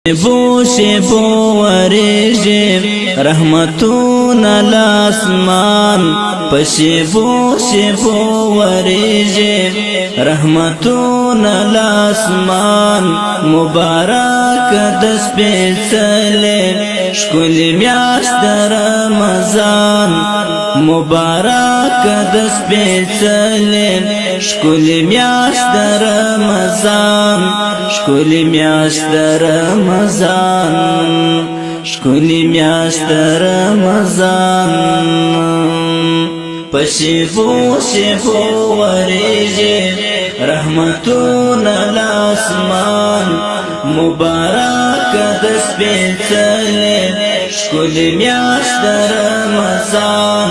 شیبو شیبو اوریږۍ رحمتونه لاسمان په شیبو شیبو اوریږۍ رحمتونه لاسمان مبارک د سپیڅلې ښکلې میاشت د رمضان مبارک د سپیڅلې ښکلې میاشت د رمضان ښکلې میاشت د رمضان ښکلې میاشت د رمضان په شیبو شیبو اوریږۍ رحمتونه لاسمان مبارک د سپیڅلې ښکلې میاشت د رمضان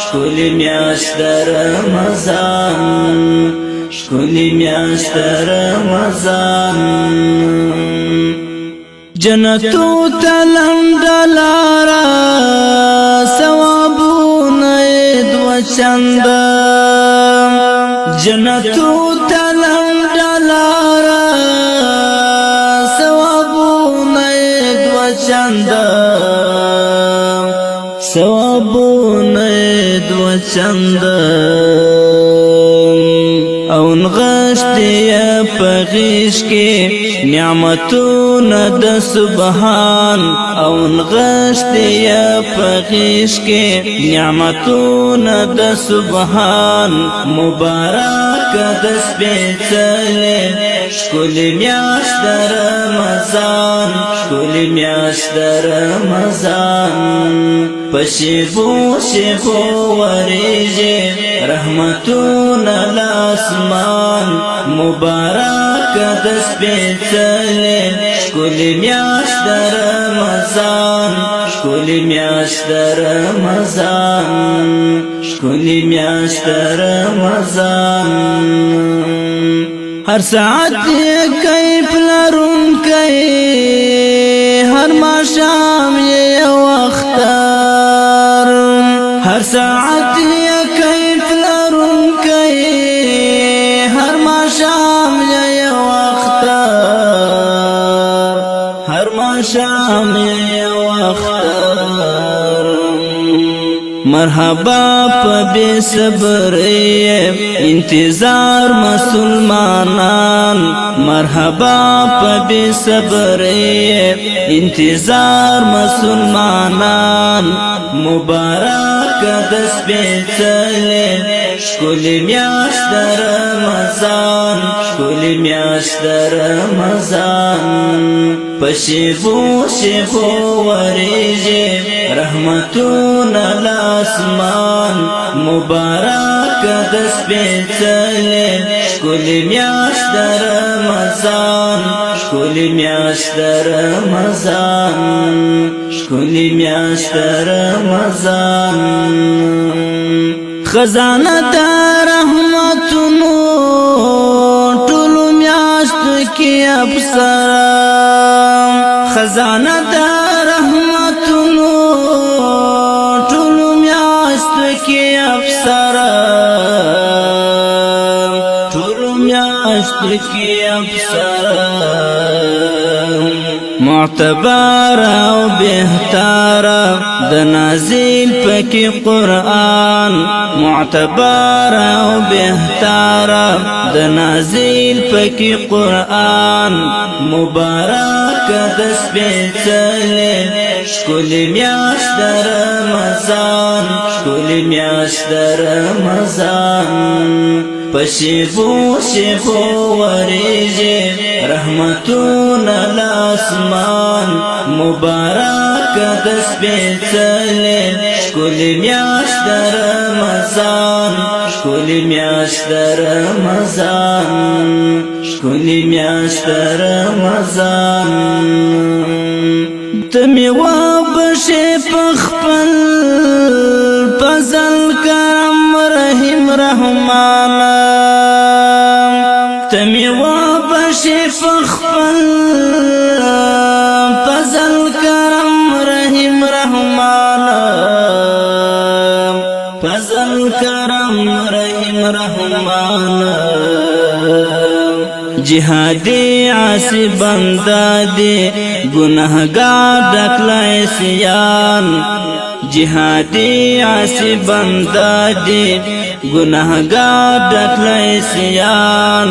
ښکلې میاشت د رمضان ښکلې میاشت د رمضان جنتو ته لنډه لاره ثوابونه یې دوه چنده جنتو ته لنډه لاره ثوابونه یې دوه چنده ثوابونه یې دوه چنده او نغښتې یې په غیږ کې نعمتونه د سبحان او نغښتې یې په غیږ کې نعمتونه د سبحان مبارک د سپیڅلې ښکلې میاشت د رمضان ښکلې میاشت د رمضان په شیبو شیبو اوریږۍ رحمتونه لاسمان مبارک د سپیڅلې ښکلې میاشت د رمضان ښکلې میاشت د رمضان ښکلې میاشت د رمضان هر ساعت یې کیف لرونکی هر ماښام یې یو اختر هر ساعت یې کیف لرونکی هر ماښام یې یو اختر هر ماښام یې یو اختر مرحبا په بے صبرۍ انتظار مسلمانان مرحبا په بے صبرۍ انتظار مسلمانان مبارک د سپیڅلې ښکلې میاشت د رمضان ښکلې میاشت د رمضان په شیبو شیبو اوریږۍ رحمتونه لاسمان مبارک د سپیڅلې ښکلې میاشت د رمضان ښکلې میاشت د رمضان ښکلې میاشت د رمضان خزانه د رحمتونو ټولو میاشتو کې ابصره خزانه د رحمتونو ټولو میاشتو کې ابصره ټولو میاشتو کې ابصره معتبر او بهتر د نازل پکې قرآن معتبر او بهتر د نازل پکې قرآن مبارک د سپیڅلې ښکلې میاشت د رمضان ښکلې میاشت د رمضان په شیبو شیبو اوریږۍ رحمتونه لاسمان مبارک د سپیڅلې ښکلې میاشت د رمضان ښکلې میاشت د رمضان ښکلې میاشت د رمضان ته مې وبښې په خپل فضل کرم رحیم رحمان ته مې وبښې په خپل فضل کرم رحیم رحمان فضل کرم رحیم رحمان جهادي عاصي بندا دي گناهگار ډکلای سیان جهادي عاصي بندا دي گناهگار ډکلای سیان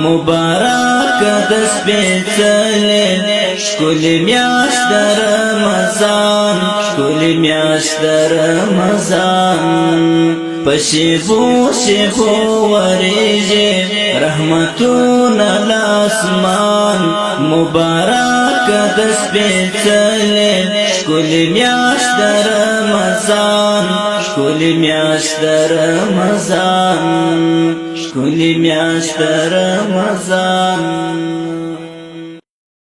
مبارک د سپیڅلې ښکلې میاشت د رمضان ښکلې میاشت د رمضان په شیبو شیبو اوریږۍ رحمتونه له اسمان مبارک د سپیڅلې ښکلې میاشت د رمضان ښکلې میاشت د رمضان ښکلې میاشت د رمضان